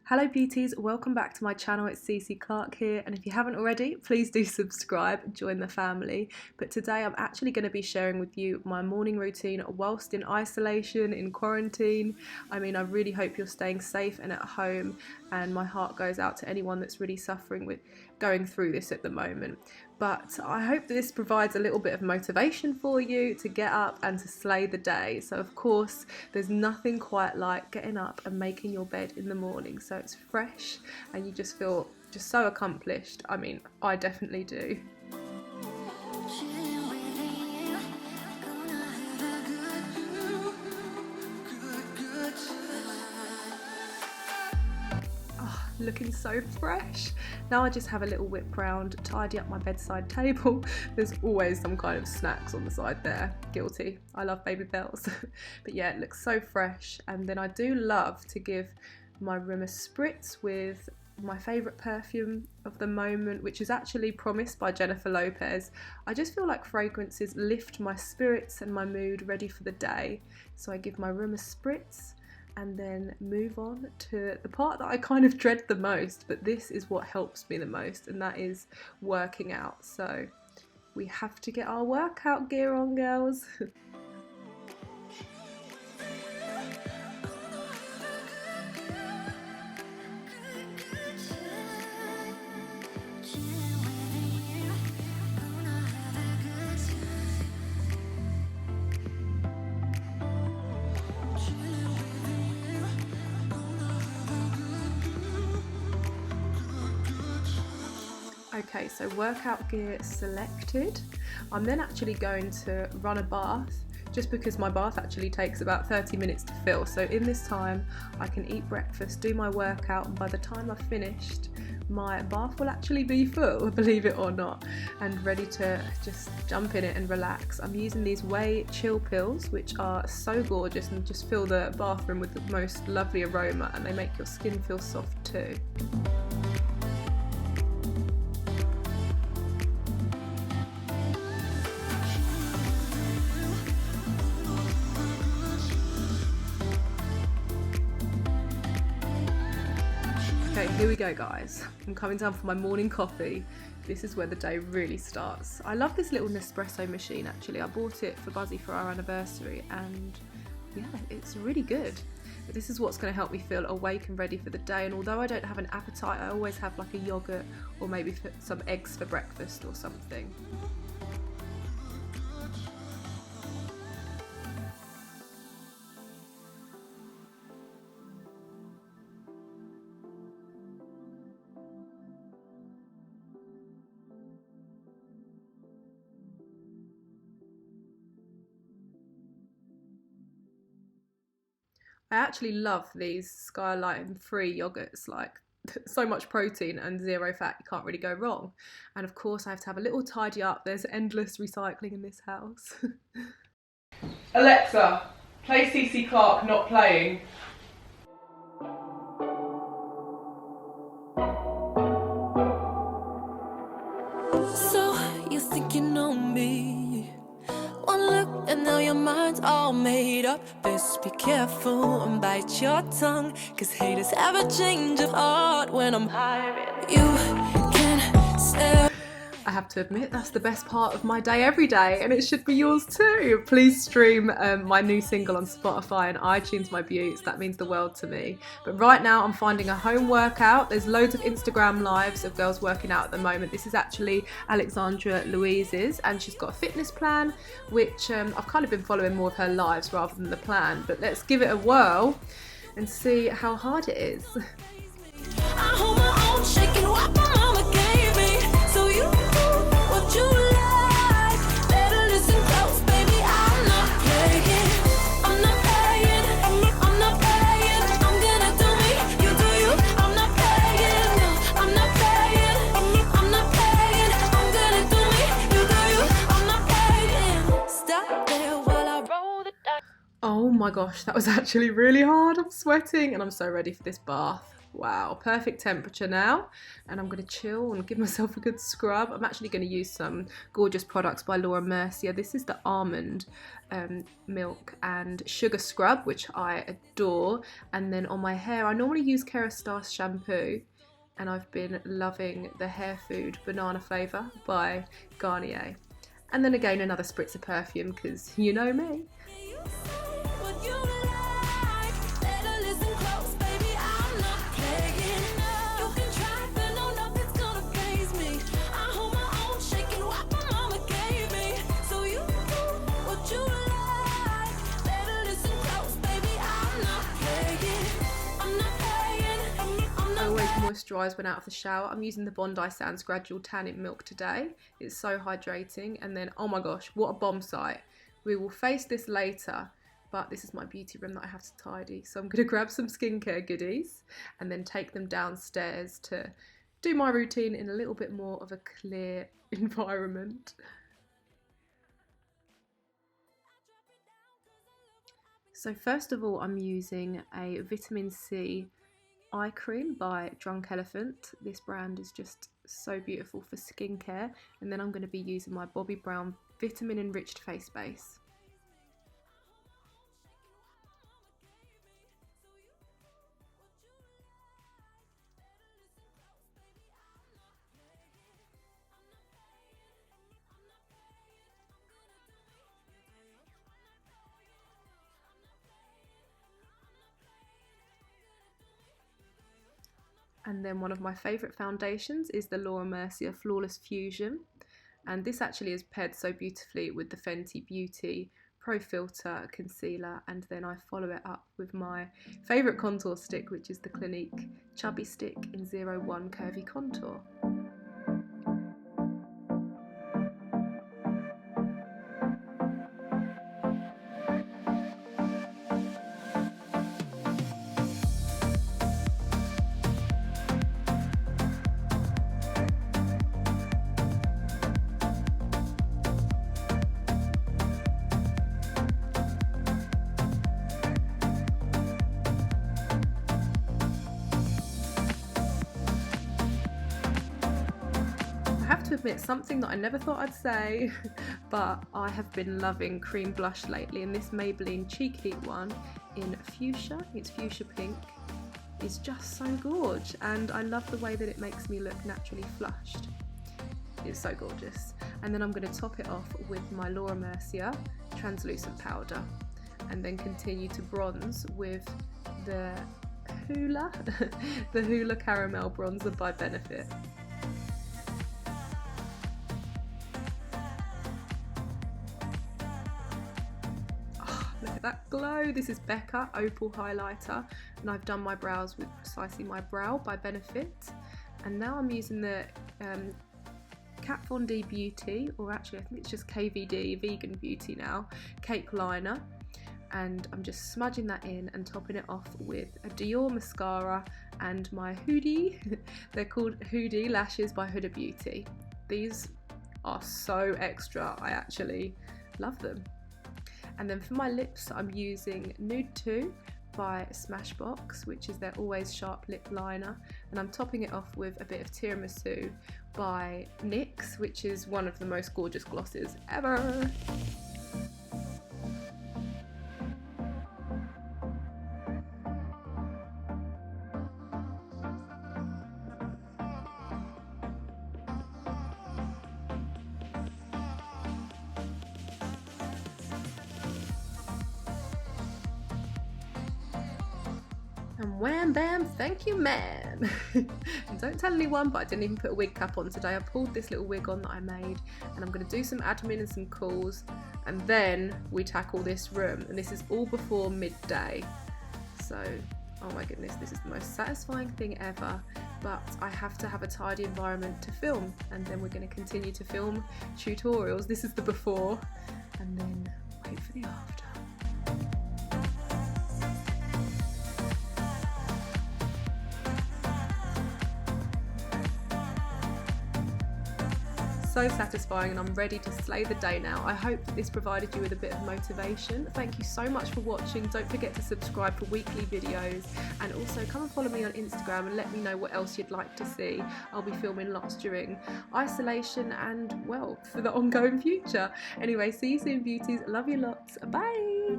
Hello beauties, welcome back to my channel. It's Clarke here, and if you haven't already, please do subscribe and join the family. But today I'm actually going to be sharing with you my morning routine whilst in isolation, in quarantine. I mean, I really hope you're staying safe and at home, and my heart goes out to anyone that's really suffering with going through this at the moment. But I hope that this provides a little bit of motivation for you to get up and to slay the day. So of course, there's nothing quite like getting up and making your bed in the morning so it's fresh and you just feel just so accomplished. I mean, I definitely do. Looking so fresh. Now I just have a little whip round, tidy up my bedside table. There's always some kind of snacks on the side there. Guilty. I love Baby Bells. But yeah, it looks so fresh. And then I do love to give my room a spritz with my favourite perfume of the moment, which is actually Promised by Jennifer Lopez. I just feel like fragrances lift my spirits and my mood ready for the day. So I give my room a spritz and then move on to the part that I kind of dread the most, but this is what helps me the most, and that is working out. So we have to get our workout gear on, girls. Okay, so workout gear selected. I'm then actually going to run a bath, just because my bath actually takes about 30 minutes to fill. So in this time, I can eat breakfast, do my workout, and by the time I've finished, my bath will actually be full, believe it or not, and ready to just jump in it and relax. I'm using these Way Chill pills, which are so gorgeous and just fill the bathroom with the most lovely aroma, and they make your skin feel soft too. Okay, here we go guys. I'm coming down for my morning coffee. This is where the day really starts. I love this little Nespresso machine actually. I bought it for Buzzy for our anniversary and yeah, it's really good. But this is what's going to help me feel awake and ready for the day, and although I don't have an appetite, I always have like a yogurt or maybe some eggs for breakfast or something. I actually love these Skyline free yogurts, like so much protein and zero fat, you can't really go wrong. And of course I have to have a little tidy up, there's endless recycling in this house. Alexa, play Clarke Not Playing. So you think you know me? One look and now your mind's all made up. Best be careful and bite your tongue, cause haters have a change of heart when I'm high. You can stare. I have to admit, that's the best part of my day every day, and it should be yours too. Please stream my new single on Spotify and iTunes, my beauts. That means the world to me. But right now I'm finding a home workout. There's loads of Instagram lives of girls working out at the moment. This is actually Alexandra Louise's, and she's got a fitness plan, which I've kind of been following more of her lives rather than the plan. But let's give it a whirl and see how hard it is. I hold my own, shaking what my mama gave me. So you what you like, better listen close, baby, I'm not playing. I'm not playing, I'm not playing. I'm gonna do me, you do you. I'm not playing, no, I'm not playing. I'm not playing, I'm gonna do me, you do you. I'm not playing. Stop there while I roll the dice. Oh my gosh, that was actually really hard. I'm sweating and I'm so ready for this bath. Wow, perfect temperature now. And I'm going to chill and give myself a good scrub. I'm actually going to use some gorgeous products by Laura Mercier. This is the almond milk and sugar scrub, which I adore. And then on my hair, I normally use Kerastase shampoo. And I've been loving the Hair Food Banana Flavour by Garnier. And then again, another spritz of perfume, because you know me. Moisturize when out of the shower. I'm using the Bondi Sands Gradual Tanning Milk today. It's so hydrating. And then, oh my gosh, what a bomb site. We will face this later, but this is my beauty room that I have to tidy. So I'm going to grab some skincare goodies and then take them downstairs to do my routine in a little bit more of a clear environment. So first of all, I'm using a vitamin C eye cream by Drunk Elephant. This brand is just so beautiful for skincare. And then I'm going to be using my Bobbi Brown vitamin enriched face base. And then one of my favourite foundations is the Laura Mercier Flawless Fusion. And this actually is paired so beautifully with the Fenty Beauty Pro Filter Concealer. And then I follow it up with my favourite contour stick, which is the Clinique Chubby Stick in 01 Curvy Contour. To admit, something that I never thought I'd say, but I have been loving cream blush lately, and this Maybelline Cheek Heat one in fuchsia, it's fuchsia pink, is just so gorgeous, and I love the way that it makes me look naturally flushed. It's so gorgeous. And then I'm going to top it off with my Laura Mercier translucent powder, and then continue to bronze with the Hoola the Hoola Caramel Bronzer by Benefit. Look at that glow. This is Becca Opal Highlighter, and I've done my brows with Precisely My Brow by Benefit. And now I'm using the Kat Von D Beauty, or actually I think it's just KVD Vegan Beauty now, Cake Liner. And I'm just smudging that in and topping it off with a Dior mascara and my Hoodie. They're called Hoodie Lashes by Huda Beauty. These are so extra. I actually love them. And then for my lips, I'm using Nude 2 by Smashbox, which is their Always Sharp Lip Liner. And I'm topping it off with a bit of Tiramisu by NYX, which is one of the most gorgeous glosses ever. And wham bam, thank you ma'am. And don't tell anyone, but I didn't even put a wig cap on today. I pulled this little wig on that I made, and I'm going to do some admin and some calls, and then we tackle this room. And this is all before midday. So, oh my goodness, this is the most satisfying thing ever. But I have to have a tidy environment to film, and then we're going to continue to film tutorials. This is the before, and then wait for the after. so satisfying and I'm ready to slay the day now. I hope that this provided you with a bit of motivation. Thank you so much for watching. Don't forget to subscribe for weekly videos, and also come and follow me on Instagram and let me know what else you'd like to see. I'll be filming lots during isolation and, well, for the ongoing future. Anyway, see you soon, beauties. Love you lots. Bye.